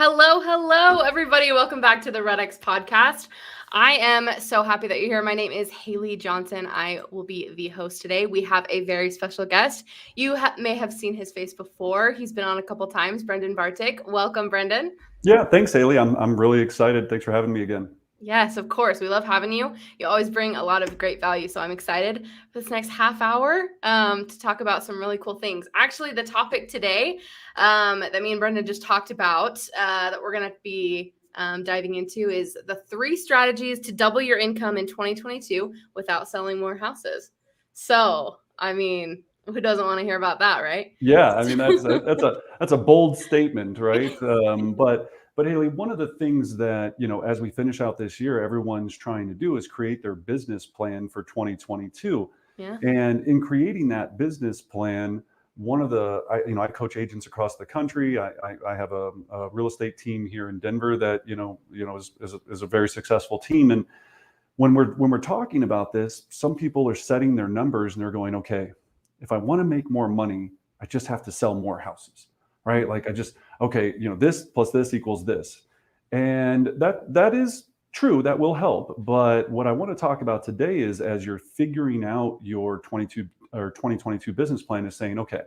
Hello, everybody. Welcome back to the REDX podcast. I am so happy that you're here. My name is Haley Johnson. I will be the host today. We have a very special guest. You may have seen his face before. He's been on a couple times, Brendan Bartic. Welcome, Brendan. Yeah, thanks, Haley. I'm really excited. Thanks for having me again. Yes, of course. We love having you. You always bring a lot of great value. So I'm excited for this next half hour to talk about some really cool things. Actually, the topic today that me and Brendan just talked about that we're going to be diving into is the 3 strategies to double your income in 2022 without selling more houses. So, I mean, who doesn't want to hear about that, right? Yeah, I mean that's a bold statement, right? But Haley, one of the things that, as we finish out this year, everyone's trying to do is create their business plan for 2022. Yeah. And in creating that business plan, one of the, I coach agents across the country. I have a real estate team here in Denver that, is a very successful team. And when we're talking about this, some people are setting their numbers and they're going, okay, if I want to make more money, I just have to sell more houses, right? Like this plus this equals this. And that is true, that will help. But what I want to talk about today is, as you're figuring out your 2022 business plan, is saying, okay,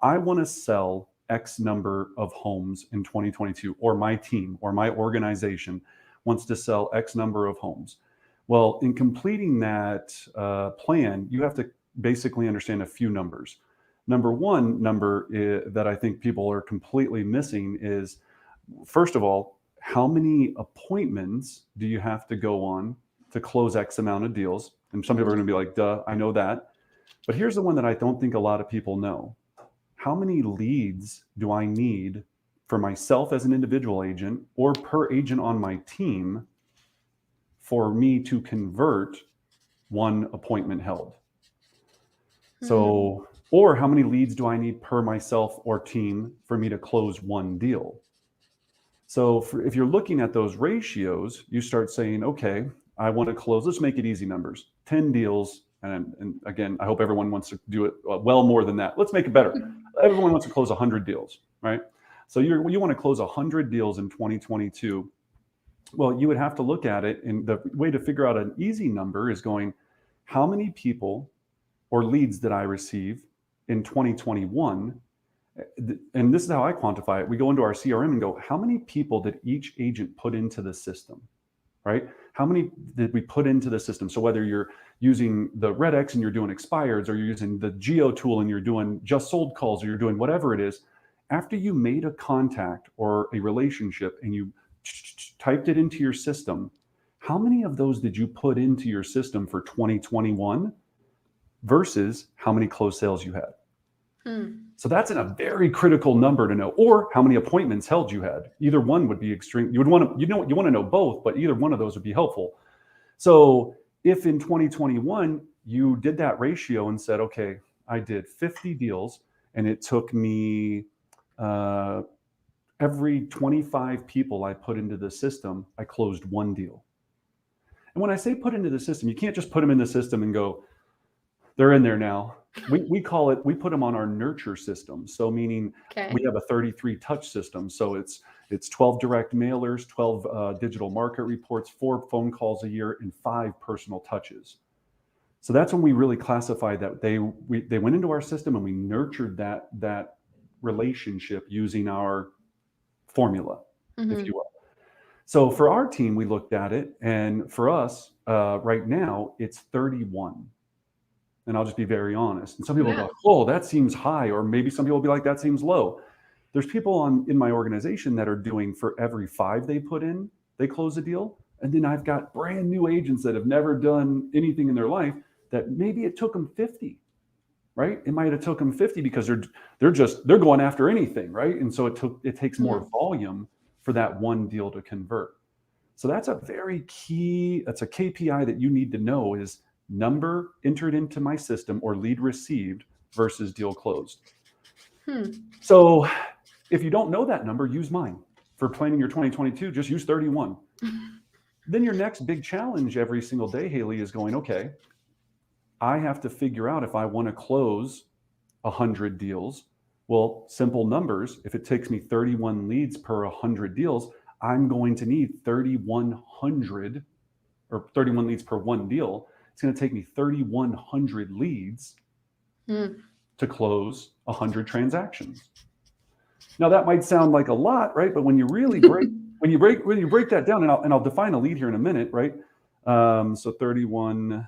I want to sell X number of homes in 2022, or my team or my organization wants to sell X number of homes. Well, in completing that plan, you have to basically understand a few numbers. Number one number that I think people are completely missing is, first of all, how many appointments do you have to go on to close X amount of deals? And some people are going to be like, duh, I know that. But here's the one that I don't think a lot of people know. How many leads do I need for myself as an individual agent or per agent on my team for me to convert one appointment held? So, or how many leads do I need per myself or team for me to close one deal? So if you're looking at those ratios, you start saying, okay, I want to close, let's make it easy numbers, 10 deals. And again, I hope everyone wants to do it well more than that. Let's make it better. Everyone wants to close 100 deals, right? So you want to close 100 deals in 2022. Well, you would have to look at it, and the way to figure out an easy number is going, how many people or leads did I receive in 2021? And this is how I quantify it. We go into our CRM and go, how many people did each agent put into the system, right? How many did we put into the system? So whether you're using the REDX and you're doing expireds, or you're using the Geo tool and you're doing just sold calls, or you're doing whatever it is, after you made a contact or a relationship and you typed it into your system, how many of those did you put into your system for 2021 versus how many closed sales you had? So that's a very critical number to know, or how many appointments held you had. Either one would be extreme. You want to know both, but either one of those would be helpful. So if in 2021 you did that ratio and said, okay, I did 50 deals and it took me every 25 people I put into the system, I closed one deal. And when I say put into the system, you can't just put them in the system and go, they're in there now. We call it, we put them on our nurture system. So meaning we have a 33 touch system. So it's 12 direct mailers, 12 digital market reports, 4 phone calls a year, and 5 personal touches. So that's when we really classified that they went into our system and we nurtured that relationship using our formula, if you will. So for our team, we looked at it, and for us right now, it's 31. And I'll just be very honest. And some people go, oh, that seems high. Or maybe some people will be like, that seems low. There's people in my organization that are doing, for every 5 they put in, they close a deal. And then I've got brand new agents that have never done anything in their life that maybe it took them 50, right? It might have took them 50 because they're going after anything, right? And so it takes more volume for that one deal to convert. So that's a very key, that's a KPI that you need to know, is number entered into my system or lead received versus deal closed. So if you don't know that number, use mine. For planning your 2022, just use 31. Then your next big challenge every single day, Haley, is going, okay, I have to figure out, if I want to close 100 deals, Well, simple numbers. If it takes me 31 leads per 100 deals, I'm going to need 3,100 or 31 leads per one deal. It's going to take me 3,100 leads to close 100 transactions. Now that might sound like a lot, right? But when you really break that down, and I'll define a lead here in a minute, right? So 31,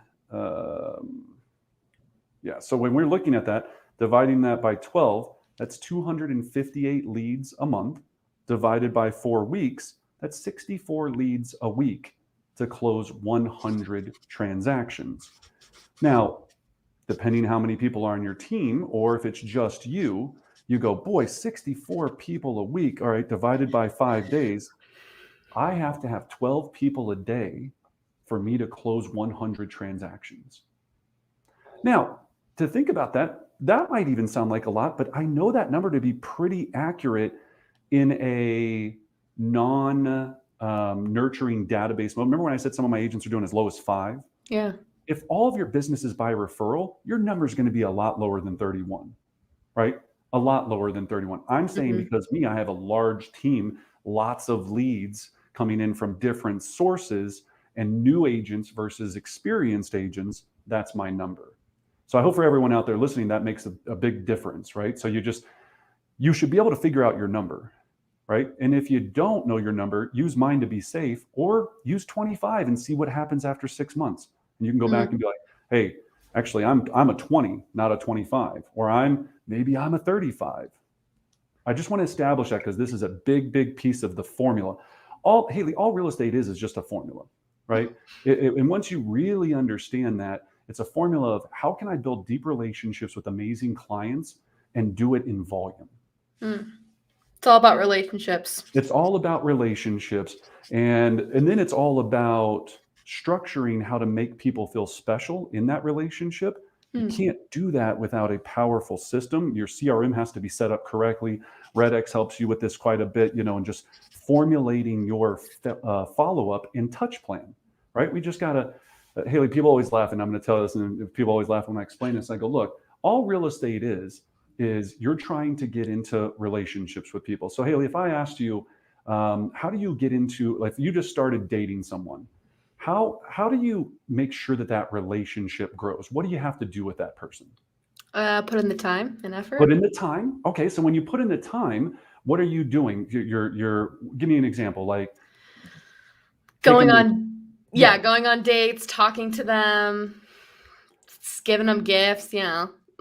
yeah. So when we're looking at that, dividing that by 12, that's 258 leads a month. Divided by 4 weeks, that's 64 leads a week to close 100 transactions. Now, depending how many people are on your team, or if it's just you go, boy, 64 people a week. All right, divided by 5 days, I have to have 12 people a day for me to close 100 transactions. Now, to think about that, that might even sound like a lot, but I know that number to be pretty accurate in a non-nurturing database mode. Remember when I said some of my agents are doing as low as 5? Yeah. If all of your business is by referral, your number is going to be a lot lower than 31, right? A lot lower than 31. I'm saying because I have a large team, lots of leads coming in from different sources, and new agents versus experienced agents, that's my number. So I hope for everyone out there listening, that makes a big difference, right? So you should be able to figure out your number, right? And if you don't know your number, use mine to be safe, or use 25 and see what happens after 6 months. And you can go back and be like, hey, actually, I'm a 20, not a 25, or maybe I'm a 35. I just want to establish that because this is a big piece of the formula. Haley, all real estate is just a formula, right? And once you really understand that, it's a formula of how can I build deep relationships with amazing clients and do it in volume. It's all about relationships. It's all about relationships. And then it's all about structuring how to make people feel special in that relationship. You can't do that without a powerful system. Your CRM has to be set up correctly. REDX helps you with this quite a bit, and just formulating your follow-up and touch plan, right? We just got to, Haley, people always laugh, and I'm going to tell this, and people always laugh when I explain this. I go, look, all real estate is you're trying to get into relationships with people. So Haley, if I asked you, how do you get into, like, you just started dating someone, how do you make sure that relationship grows? What do you have to do with that person? Put in the time and effort. Put in the time. Okay, so when you put in the time, what are you doing? You're give me an example, like going on dates, talking to them, giving them gifts,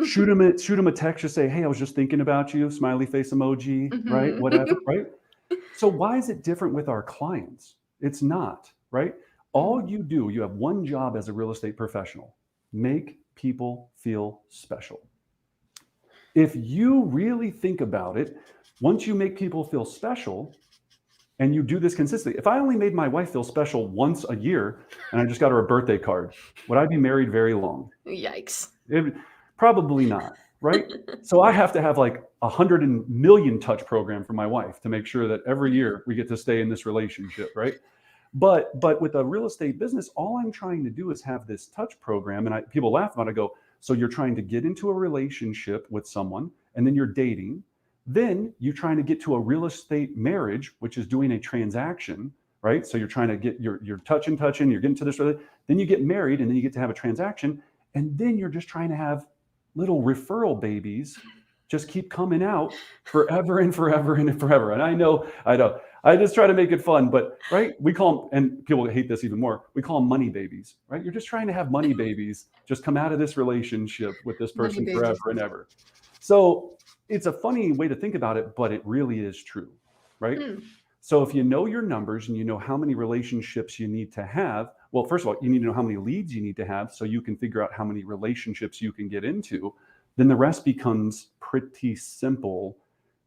shoot them a text, just say, hey, I was just thinking about you, smiley face emoji, right? Whatever, right? So why is it different with our clients? It's not, right? All you have one job as a real estate professional: make people feel special. If you really think about it, once you make people feel special and you do this consistently, if I only made my wife feel special once a year and I just got her a birthday card, would I be married very long? Yikes. Probably not, right? So I have to have like 100 million touch program for my wife to make sure that every year we get to stay in this relationship, right? But with a real estate business, all I'm trying to do is have this touch program. And people laugh about it. I go, so you're trying to get into a relationship with someone, and then you're dating. Then you're trying to get to a real estate marriage, which is doing a transaction, right? So you're trying to get you're touching, you're getting to this. Then you get married, and then you get to have a transaction. And then you're just trying to have little referral babies just keep coming out forever and forever and forever. And I know. I just try to make it fun, but right, we call them, and people hate this even more, we call them money babies, right? You're just trying to have money babies just come out of this relationship with this person forever and ever. So it's a funny way to think about it, but it really is true, right? So if you know your numbers and you know how many relationships you need to have, well, first of all, you need to know how many leads you need to have so you can figure out how many relationships you can get into. Then the rest becomes pretty simple.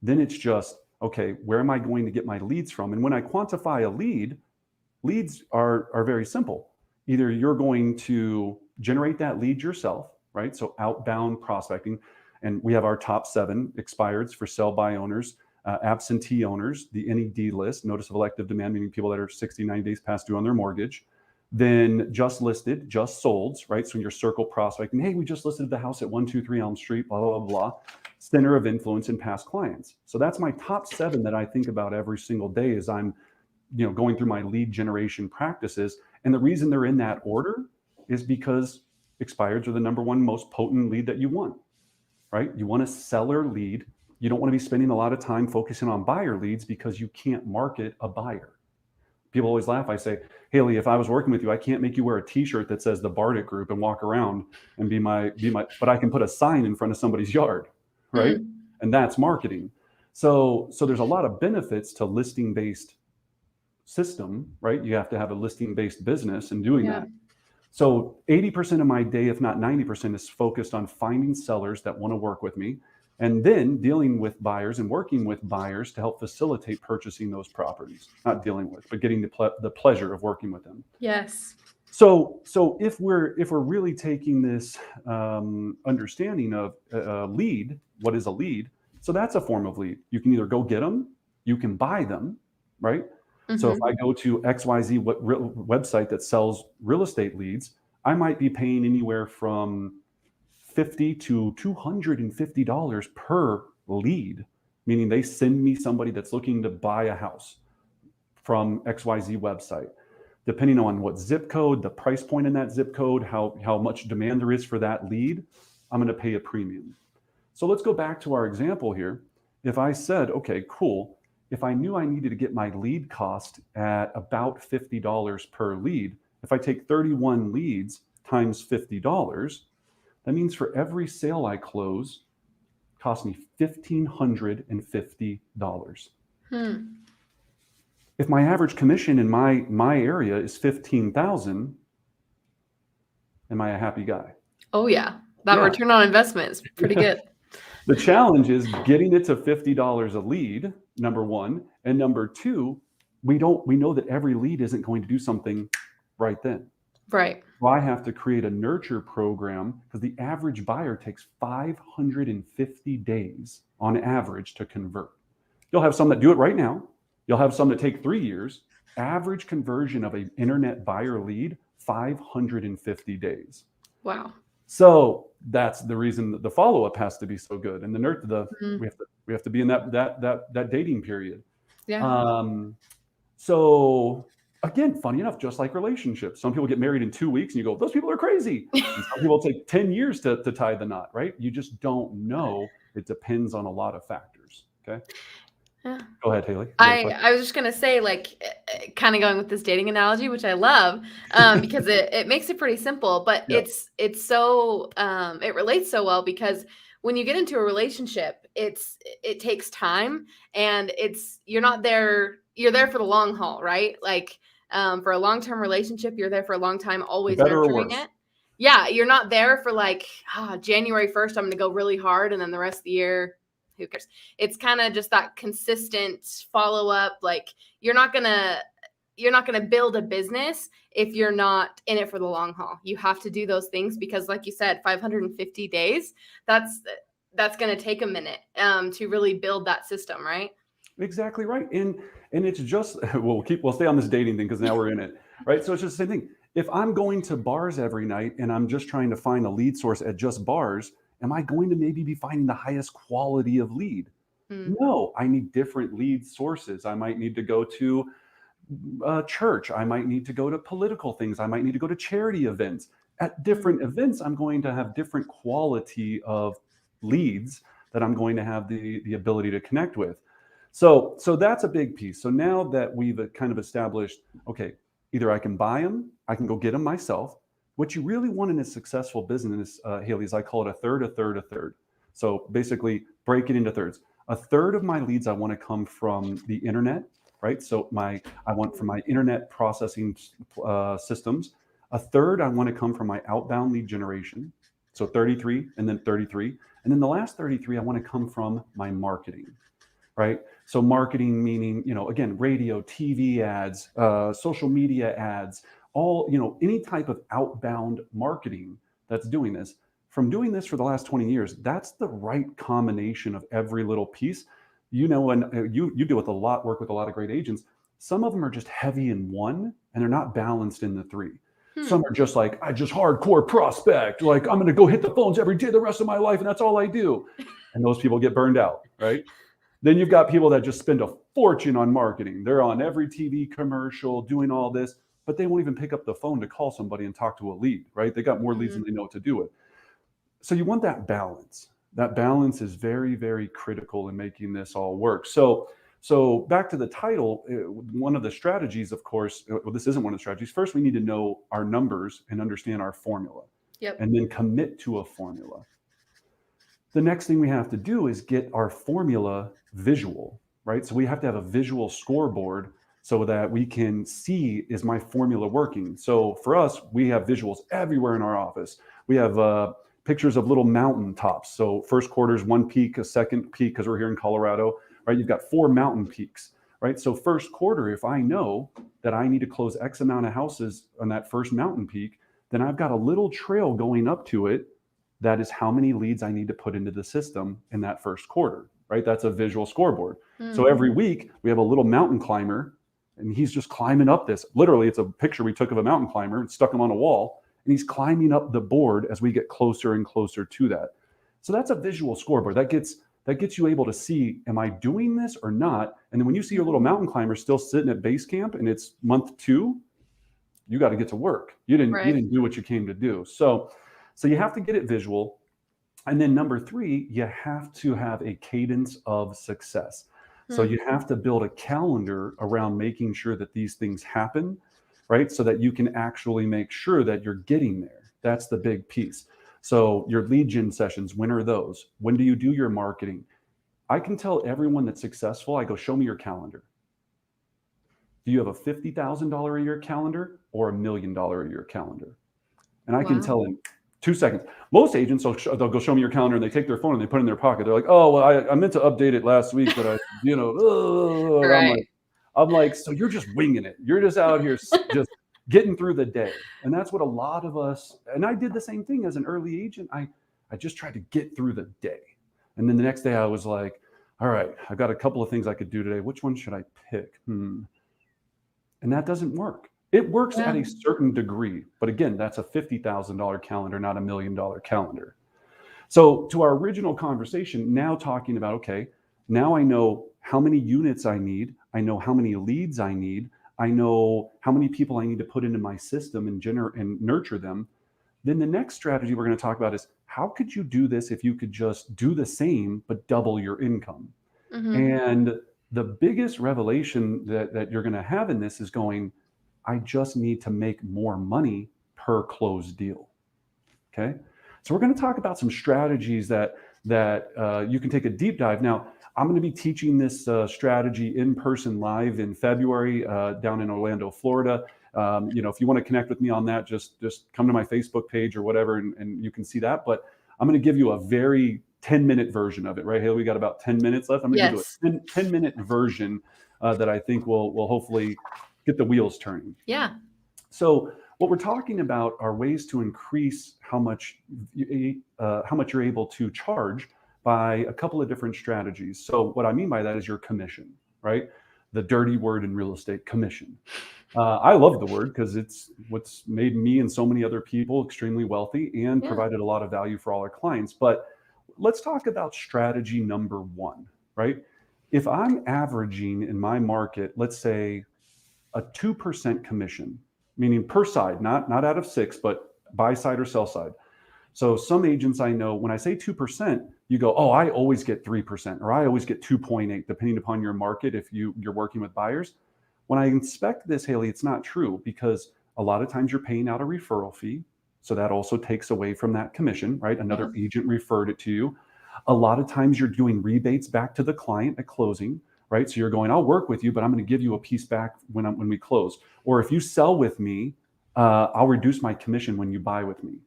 Then it's just, okay, where am I going to get my leads from? And when I quantify a lead, leads are very simple. Either you're going to generate that lead yourself, right? So outbound prospecting. And we have our top 7 expireds for sell-by owners, absentee owners, the NED list, notice of elective demand, meaning people that are 60, 90 days past due on their mortgage, then just listed, just solds, right? So when you're circle prospecting, hey, we just listed the house at 123 Elm Street, blah, blah, blah, blah. Center of influence and past clients. So that's my top 7 that I think about every single day as I'm, going through my lead generation practices. And the reason they're in that order is because expireds are the number 1 most potent lead that you want, right? You want a seller lead. You don't want to be spending a lot of time focusing on buyer leads because you can't market a buyer. People always laugh. I say, Haley, if I was working with you, I can't make you wear a t-shirt that says the Bartic Group and walk around and be my, but I can put a sign in front of somebody's yard, right? And that's marketing. So there's a lot of benefits to listing-based system, right? You have to have a listing-based business and doing that. So 80% of my day, if not 90%, is focused on finding sellers that want to work with me, and then dealing with buyers and working with buyers to help facilitate purchasing those properties. Not dealing with, but getting the pleasure of working with them. Yes. So if we're really taking this understanding of lead, what is a lead? So that's a form of lead. You can either go get them, you can buy them, right? So if I go to XYZ website that sells real estate leads, I might be paying anywhere from $50 to $250 per lead, meaning they send me somebody that's looking to buy a house from XYZ website. Depending on what zip code, the price point in that zip code, how much demand there is for that lead, I'm going to pay a premium. So let's go back to our example here. If I said, okay, cool. If I knew I needed to get my lead cost at about $50 per lead, if I take 31 leads times $50, that means for every sale I close, it costs me $1,550. If my average commission in my area is $15,000, am I a happy guy? Oh yeah, that return on investment is pretty good. The challenge is getting it to $50 a lead, number 1, and number 2, we know that every lead isn't going to do something right then. Right. So I have to create a nurture program because the average buyer takes 550 days on average to convert. You'll have some that do it right now. You'll have some that take 3 years. Average conversion of an internet buyer lead, 550 days. Wow. So that's the reason that the follow-up has to be so good, and we have to be in that dating period. Yeah. So again, funny enough, just like relationships, some people get married in 2 weeks, and you go, "Those people are crazy." And some people take 10 years to tie the knot, right? You just don't know. It depends on a lot of factors. Okay. Yeah. Go ahead, Haley. I was just gonna say, like, kind of going with this dating analogy, which I love, because it makes it pretty simple, but it's so it relates so well because when you get into a relationship, it takes time, and you're there for the long haul, right? Like, for a long-term relationship, you're there for a long time, always nurturing it. Yeah, you're not there for like, January 1st, I'm gonna go really hard, and then the rest of the year, who cares? It's kind of just that consistent follow up. Like, you're not gonna build a business if you're not in it for the long haul. You have to do those things because, like you said, 550 days. That's gonna take a minute to really build that system, right? Exactly right. And it's just we'll stay on this dating thing because now we're in it, right? So it's just the same thing. If I'm going to bars every night and I'm just trying to find a lead source at just bars, am I going to maybe be finding the highest quality of lead? No, I need different lead sources. I might need to go to church. I might need to go to political things. I might need to go to charity events. At different events, I'm going to have different quality of leads that I'm going to have the ability to connect with. So that's a big piece. So now that we've kind of established, okay, either I can buy them, I can go get them myself. What you really want in a successful business, Haley, is I call it a third, a third, a third. So basically break it into thirds. A third of my leads I want to come from the internet, right? So I want from my internet processing systems. A third I want to come from my outbound lead generation. So 33 and then 33. And then the last 33 I want to come from my marketing, right? So marketing meaning, again, radio, TV ads, social media ads, all, any type of outbound marketing that's doing this. From doing this for the last 20 years, that's the right combination of every little piece. And you deal with work with a lot of great agents. Some of them are just heavy in one and they're not balanced in the three. Some are just like, I just hardcore prospect. Like, I'm going to go hit the phones every day the rest of my life, and that's all I do. And those people get burned out, right? Then you've got people that just spend a fortune on marketing. They're on every TV commercial doing all this, but they won't even pick up the phone to call somebody and talk to a lead, right? They got more leads than they know what to do with. So you want that balance. That balance is very, very critical in making this all work. So back to the title, one of the strategies, of course, well, this isn't one of the strategies. First, we need to know our numbers and understand our formula, and then commit to a formula. The next thing we have to do is get our formula visual, right? So we have to have a visual scoreboard so that we can see, is my formula working? So for us, we have visuals everywhere in our office. We have pictures of little mountain tops. So first quarter is one peak, a second peak, because we're here in Colorado. Right, you've got 4 mountain peaks, right? So first quarter, if I know that I need to close X amount of houses on that first mountain peak, then I've got a little trail going up to it. That is how many leads I need to put into the system in that first quarter, right? That's a visual scoreboard. So every week we have a little mountain climber and he's just climbing up this. Literally, it's a picture we took of a mountain climber and stuck him on a wall, and he's climbing up the board as we get closer and closer to that. So that's a visual scoreboard. That gets you able to see, am I doing this or not? And then when you see your little mountain climber still sitting at base camp and it's month 2, you got to get to work. You didn't do what you came to do. So you have to get it visual. And then number 3, you have to have a cadence of success. So you have to build a calendar around making sure that these things happen, right? So that you can actually make sure that you're getting there. That's the big piece. So your lead gen sessions, when are those? When do you do your marketing? I can tell everyone that's successful, I go, show me your calendar. Do you have a $50,000 a year calendar or $1 million a year calendar? And I can tell in 2 seconds. Most agents, they'll go, show me your calendar, and they take their phone and they put it in their pocket. They're like, oh, well, I meant to update it last week, but I'm like, so you're just winging it. You're just out here just getting through the day. And that's what a lot of us, and I did the same thing as an early agent. I just tried to get through the day. And then the next day I was like, all right, I've got a couple of things I could do today. Which one should I pick? And that doesn't work. It works at a certain degree. But again, that's a $50,000 calendar, not $1 million calendar. So to our original conversation, now talking about, okay, now I know how many units I need. I know how many leads I need. I know how many people I need to put into my system and nurture them. Then the next strategy we're going to talk about is, how could you do this if you could just do the same but double your income? And the biggest revelation that you're going to have in this is going, I just need to make more money per closed deal. Okay. So we're going to talk about some strategies that you can take a deep dive. Now, I'm going to be teaching this strategy in person live in February down in Orlando, Florida. If you want to connect with me on that, just come to my Facebook page or whatever, and you can see that. But I'm going to give you a very 10-minute version of it, right, Haley? We got about 10 minutes left. I'm going to give you a 10-minute version that I think will hopefully get the wheels turning. Yeah. So what we're talking about are ways to increase how much you're able to charge by a couple of different strategies. So what I mean by that is your commission, right? The dirty word in real estate, commission. I love the word because it's what's made me and so many other people extremely wealthy and provided a lot of value for all our clients. But let's talk about strategy number 1, right? If I'm averaging in my market, let's say a 2% commission, meaning per side, not out of 6, but buy side or sell side. So some agents I know, when I say 2%, you go, oh, I always get 3%, or I always get 2.8, depending upon your market, if you're working with buyers. When I inspect this, Haley, it's not true, because a lot of times you're paying out a referral fee. So that also takes away from that commission, right? Another agent referred it to you. A lot of times you're doing rebates back to the client at closing, right? So you're going, I'll work with you, but I'm going to give you a piece back when we close. Or if you sell with me, I'll reduce my commission when you buy with me.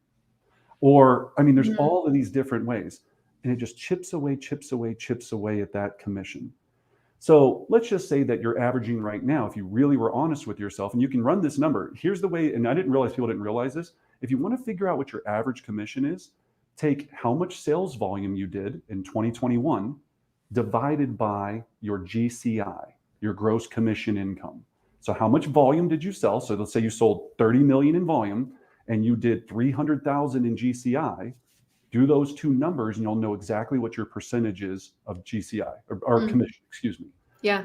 Or, I mean, there's all of these different ways, and it just chips away at that commission. So let's just say that you're averaging right now, if you really were honest with yourself, and you can run this number. Here's the way, and I didn't realize people didn't realize this. If you want to figure out what your average commission is, take how much sales volume you did in 2021 divided by your GCI. your gross commission income. So how much volume did you sell? So let's say you sold 30 million in volume and you did 300,000 in GCI. Do those two numbers and you'll know exactly what your percentage is of GCI or commission, excuse me. Yeah.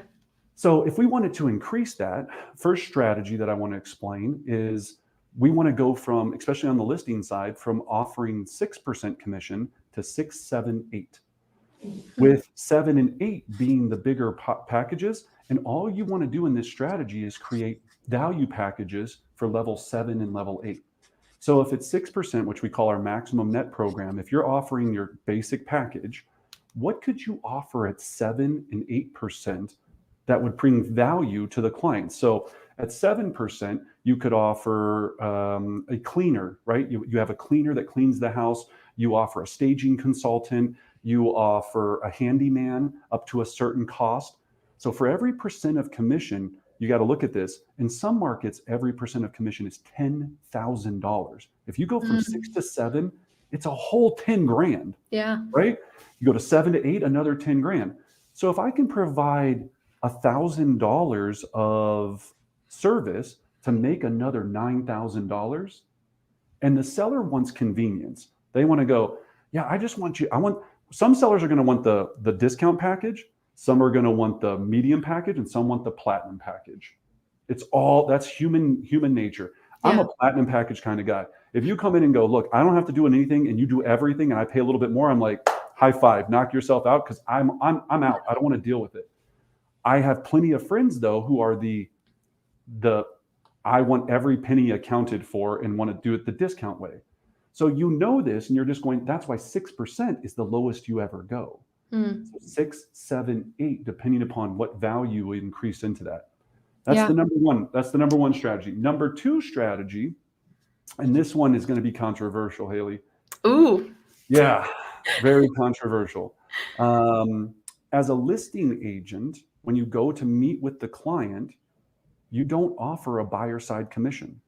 So if we wanted to increase that, first strategy that I want to explain is we want to go from, especially on the listing side, from offering 6% commission to 6, 7, 8. With 7 and 8 being the bigger packages. And all you want to do in this strategy is create value packages for level 7 and level 8. So if it's 6%, which we call our maximum net program, if you're offering your basic package, what could you offer at 7 and 8% that would bring value to the client? So at 7%, you could offer a cleaner, right? You have a cleaner that cleans the house. You offer a staging consultant. You offer a handyman up to a certain cost. So for every percent of commission, you got to look at this. In some markets, every percent of commission is $10,000. If you go from 6 to 7, it's a whole 10 grand. Yeah. Right? You go to 7 to 8, another 10 grand. So if I can provide $1,000 of service to make another $9,000, and the seller wants convenience. They want to go, yeah, I just want you. Some sellers are going to want the discount package. Some are going to want the medium package, and some want the platinum package. That's human nature. Yeah. I'm a platinum package kind of guy. If you come in and go, look, I don't have to do anything, and you do everything, and I pay a little bit more, I'm like, high five, knock yourself out, because I'm out. I don't want to deal with it. I have plenty of friends though who are the I want every penny accounted for and want to do it the discount way. So you know this, and you're just going. That's why 6% is the lowest you ever go. So 6, 7, 8, depending upon what value we increase into that. That's the number one. That's the number one strategy. Number two strategy, and this one is going to be controversial, Haley. Ooh. Yeah, very controversial. As a listing agent, when you go to meet with the client, you don't offer a buyer side commission.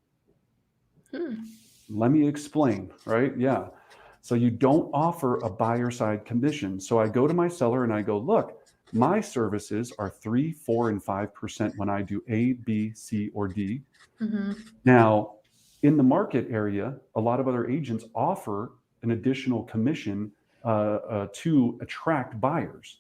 Let me explain, right? Yeah. So you don't offer a buyer side commission. So I go to my seller and I go, look, my services are 3, 4, and 5% when I do A, B, C, or D. Now, in the market area, a lot of other agents offer an additional commission to attract buyers.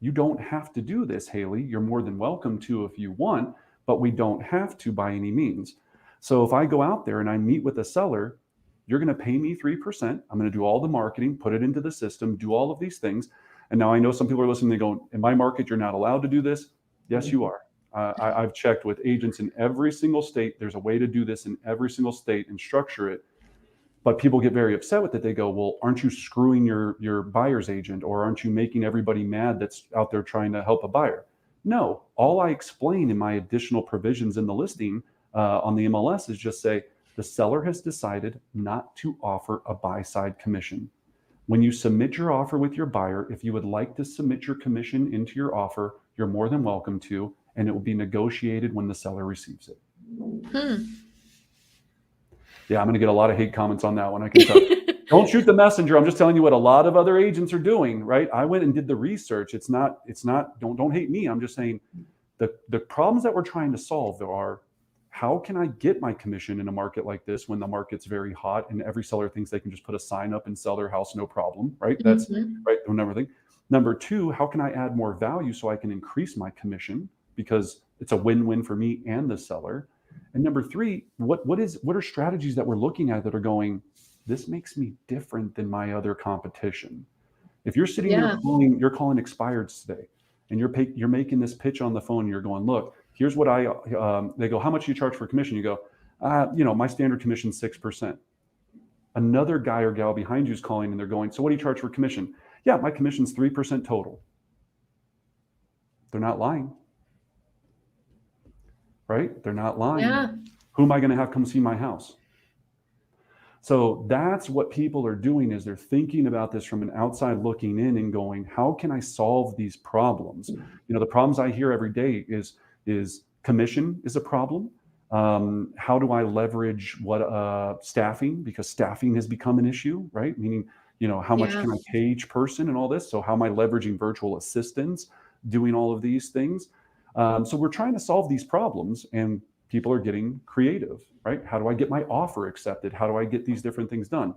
You don't have to do this, Haley. You're more than welcome to if you want, but we don't have to by any means. So if I go out there and I meet with a seller, you're going to pay me 3%. I'm going to do all the marketing, put it into the system, do all of these things. And now I know some people are listening, they go, in my market, you're not allowed to do this. Yes, you are. I've checked with agents in every single state. There's a way to do this in every single state and structure it. But people get very upset with it. They go, well, aren't you screwing your buyer's agent, or aren't you making everybody mad that's out there trying to help a buyer? No, all I explain in my additional provisions in the listing on the MLS is just say, the seller has decided not to offer a buy side commission. When you submit your offer with your buyer, if you would like to submit your commission into your offer, you're more than welcome to, and it will be negotiated when the seller receives it. Yeah, I'm going to get a lot of hate comments on that one. I can tell. Don't shoot the messenger. I'm just telling you what a lot of other agents are doing, right? I went and did the research. It's not, don't hate me. I'm just saying the problems that we're trying to solve are, how can I get my commission in a market like this when the market's very hot and every seller thinks they can just put a sign up and sell their house, no problem, right? That's right. Number thing. Number two, how can I add more value so I can increase my commission, because it's a win-win for me and the seller? And number three, what are strategies that we're looking at that are going, this makes me different than my other competition? If you're sitting there you're calling expireds today, and you're making this pitch on the phone, and you're going, look, here's what they go, how much do you charge for commission? You go, my standard commission is 6%. Another guy or gal behind you is calling, and they're going, so what do you charge for commission? Yeah, my commission's 3% total. They're not lying. Right? They're not lying. Yeah. Who am I going to have come see my house? So that's what people are doing, is they're thinking about this from an outside looking in and going, how can I solve these problems? The problems I hear every day is commission is a problem. How do I leverage staffing? Because staffing has become an issue, right? Meaning, how much can I pay each person and all this? So how am I leveraging virtual assistants, doing all of these things? So we're trying to solve these problems, and people are getting creative, right? How do I get my offer accepted? How do I get these different things done?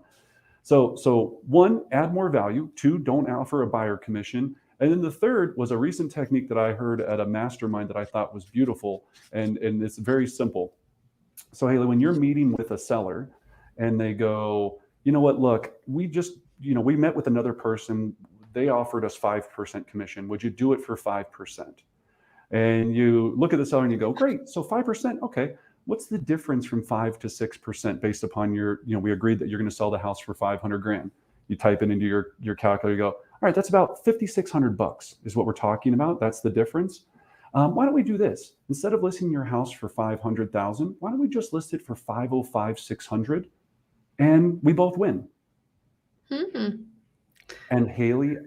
So one, add more value. Two, don't offer a buyer commission. And then the third was a recent technique that I heard at a mastermind that I thought was beautiful, and it's very simple. So Haley, when you're meeting with a seller and they go, you know what, look, we met with another person, they offered us 5% commission. Would you do it for 5%? And you look at the seller and you go, great, so 5%, okay. What's the difference from 5 to 6% based upon we agreed that you're going to sell the house for 500 grand. You type it into your calculator, you go, all right, that's about $5,600 is what we're talking about. That's the difference. Why don't we do this? Instead of listing your house for 500,000, why don't we just list it for 505,600, and we both win. Mm-hmm. And Haley,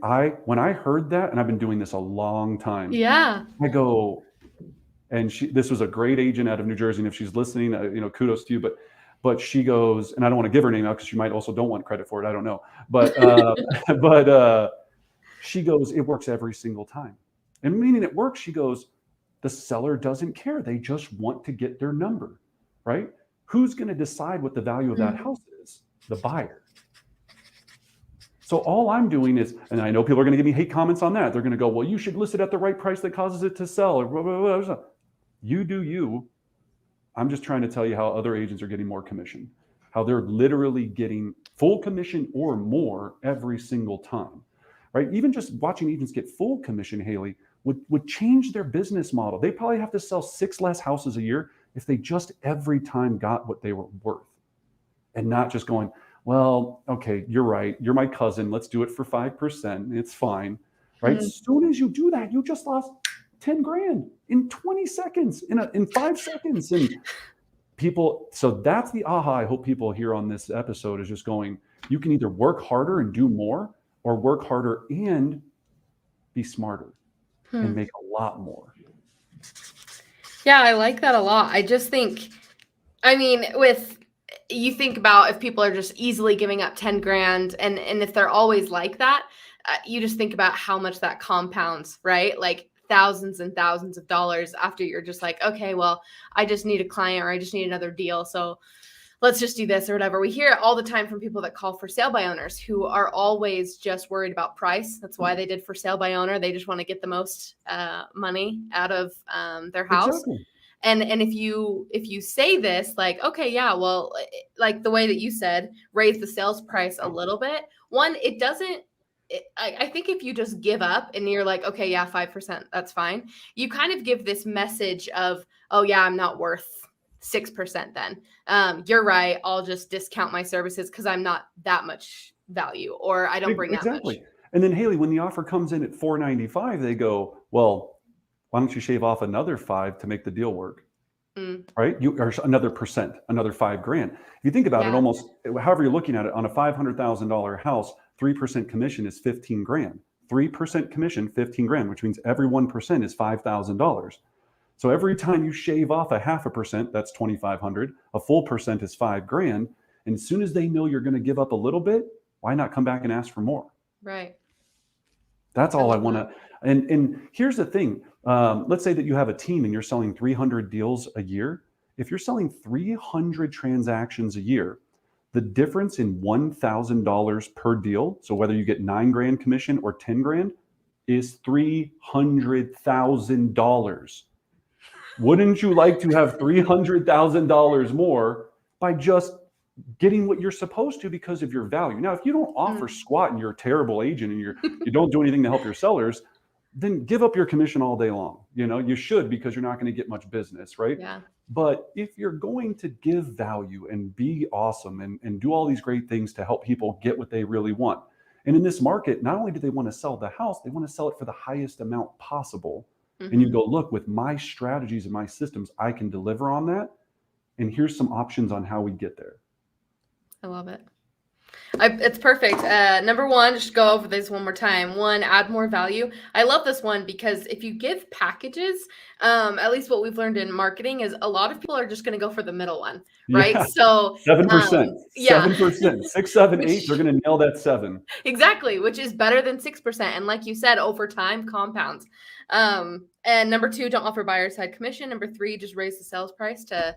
when I heard that, and I've been doing this a long time, yeah, I go, and this was a great agent out of New Jersey, and if she's listening, kudos to you. But she goes, and I don't want to give her name out because she might also don't want credit for it. I don't know, but she goes, it works every single time. And meaning it works, she goes, the seller doesn't care. They just want to get their number, right? Who's going to decide what the value of that house is? The buyer. So all I'm doing is, and I know people are going to give me hate comments on that. They're going to go, well, you should list it at the right price that causes it to sell, or blah, blah, blah, blah. You do you. I'm just trying to tell you how other agents are getting more commission, how they're literally getting full commission or more every single time, right? Even just watching agents get full commission, Haley, would change their business model. They probably have to sell 6 less houses a year if they just every time got what they were worth, and not just going, well, okay, you're right. You're my cousin. Let's do it for 5%. It's fine, right? As soon as you do that, you just lost 10 grand in 20 seconds, in 5 seconds. And people, so that's the aha I hope people hear on this episode, is just going, you can either work harder and do more, or work harder and be smarter and make a lot more. Yeah, I like that a lot. I just think, you think about if people are just easily giving up 10 grand and if they're always like that, you just think about how much that compounds, right? Like thousands and thousands of dollars after you're just like, okay, well, I just need a client, or I just need another deal, so let's just do this or whatever. We hear it all the time from people that call for sale by owners who are always just worried about price. That's why they did for sale by owner. They just want to get the most money out of their house. Exactly. And if you say this, like, okay, yeah, well, like the way that you said, raise the sales price a little bit. One, it doesn't, I think if you just give up and you're like, okay, yeah, 5%, that's fine. You kind of give this message of, oh yeah, I'm not worth 6% then. You're right. I'll just discount my services because I'm not that much value, or I don't bring that much. And then Haley, when the offer comes in at $495, they go, well, why don't you shave off another 5 to make the deal work? Right? Or another percent, another 5 grand. If you think about it, almost however you're looking at it, on a $500,000 house, 3% commission is 15 grand. 3% commission, 15 grand, which means every 1% is $5,000. So every time you shave off a 0.5%, that's 2,500. A full percent is 5 grand. And as soon as they know you're going to give up a little bit, why not come back and ask for more? Right. That's all I want to. And here's the thing. Let's say that you have a team and you're selling 300 deals a year. If you're selling 300 transactions a year, the difference in $1,000 per deal, so whether you get 9 grand commission or 10 grand, is $300,000. Wouldn't you like to have $300,000 more by just getting what you're supposed to because of your value? Now, if you don't offer squat and you're a terrible agent and you don't do anything to help your sellers, then give up your commission all day long. You should, because you're not going to get much business, right? Yeah. But if you're going to give value and be awesome and do all these great things to help people get what they really want. And in this market, not only do they want to sell the house, they want to sell it for the highest amount possible. And you go, look, with my strategies and my systems, I can deliver on that. And here's some options on how we get there. I love it. It's perfect. Number one, just go over this one more time. One, add more value. I love this one because if you give packages, at least what we've learned in marketing is a lot of people are just going to go for the middle one, right? Yeah. So 7%, 7%, 6, 7, 8, they're going to nail that 7. Exactly, which is better than 6%. And like you said, over time compounds. And number 2, don't offer buyer side commission. Number 3, just raise the sales price to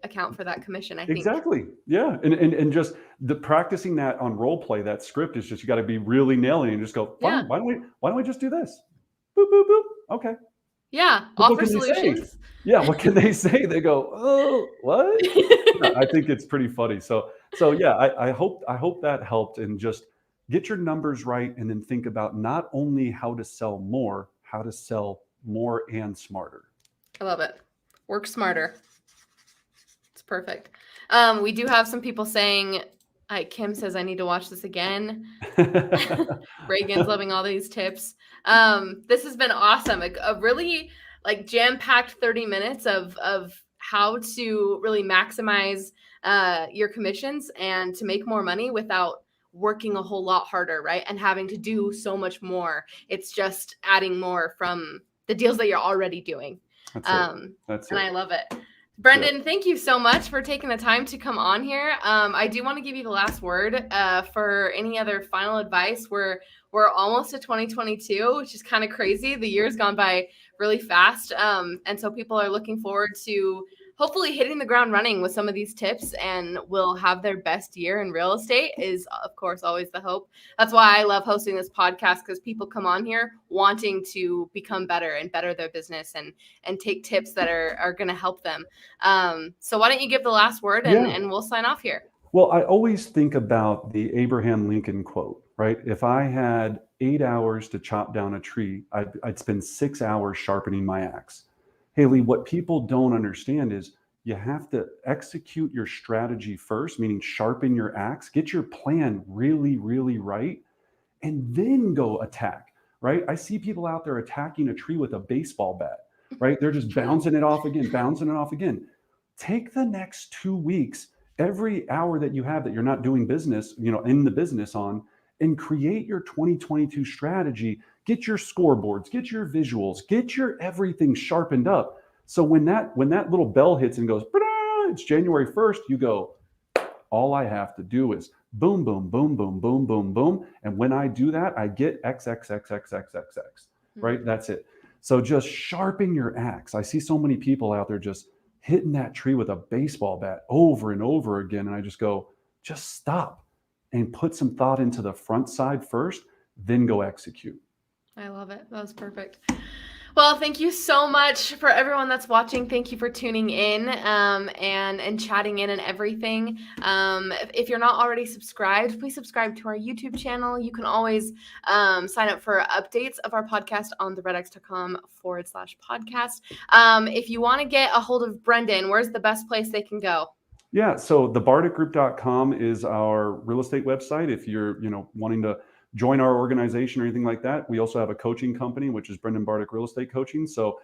account for that commission, I think. Exactly. Yeah. And just the practicing that on role play, that script is just, you got to be really nailing it and just go, fine, why don't we just do this? Boop, boop, boop. Okay. Yeah. But Offer solutions. Yeah. What can they say? They go, oh, what? Yeah, I think it's pretty funny. So yeah, I hope that helped, and just get your numbers right. And then think about not only how to sell more and smarter. I love it. Work smarter. It's perfect. We do have some people saying, Kim says, I need to watch this again. Reagan's loving all these tips. This has been awesome. A really jam-packed 30 minutes of how to really maximize your commissions and to make more money without working a whole lot harder, right? And having to do so much more. It's just adding more from the deals that you're already doing. That's it. I love it. Brendan, thank you so much for taking the time to come on here. I do want to give you the last word for any other final advice. We're almost to 2022, which is kind of crazy. The year's gone by really fast. And so people are looking forward to hopefully hitting the ground running with some of these tips, and will have their best year in real estate is, of course, always the hope. That's why I love hosting this podcast, because people come on here wanting to become better and better their business and take tips that are going to help them. So why don't you give the last word and we'll sign off here. Well, I always think about the Abraham Lincoln quote, right? If I had 8 hours to chop down a tree, I'd spend 6 hours sharpening my axe. Haley, what people don't understand is you have to execute your strategy first, meaning sharpen your axe, get your plan really, really right, and then go attack, right? I see people out there attacking a tree with a baseball bat, right? They're just bouncing it off again. Take the next 2 weeks, every hour that you have that you're not doing business, in the business on, and create your 2022 strategy. Get your scoreboards, get your visuals, get your everything sharpened up. So when that little bell hits and goes, it's January 1st, you go, all I have to do is boom, boom, boom, boom, boom, boom, boom. And when I do that, I get X, right? That's it. So just sharpen your axe. I see so many people out there just hitting that tree with a baseball bat over and over again. And I just go, just stop and put some thought into the front side first, then go execute. I love it. That was perfect. Well, thank you so much for everyone that's watching. Thank you for tuning in and chatting in and everything. If you're not already subscribed, please subscribe to our YouTube channel. You can always sign up for updates of our podcast on theredx.com/podcast. If you want to get a hold of Brendan, where's the best place they can go? Yeah, so the barticgroup.com is our real estate website. If you're wanting to join our organization or anything like that. We also have a coaching company, which is Brendan Bartic Real Estate Coaching. So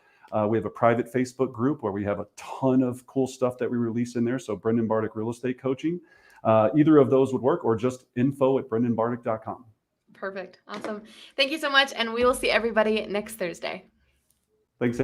we have a private Facebook group where we have a ton of cool stuff that we release in there. So Brendan Bartic Real Estate Coaching. Either of those would work, or just info@brendanbartic.com. Perfect. Awesome. Thank you so much. And we will see everybody next Thursday. Thanks.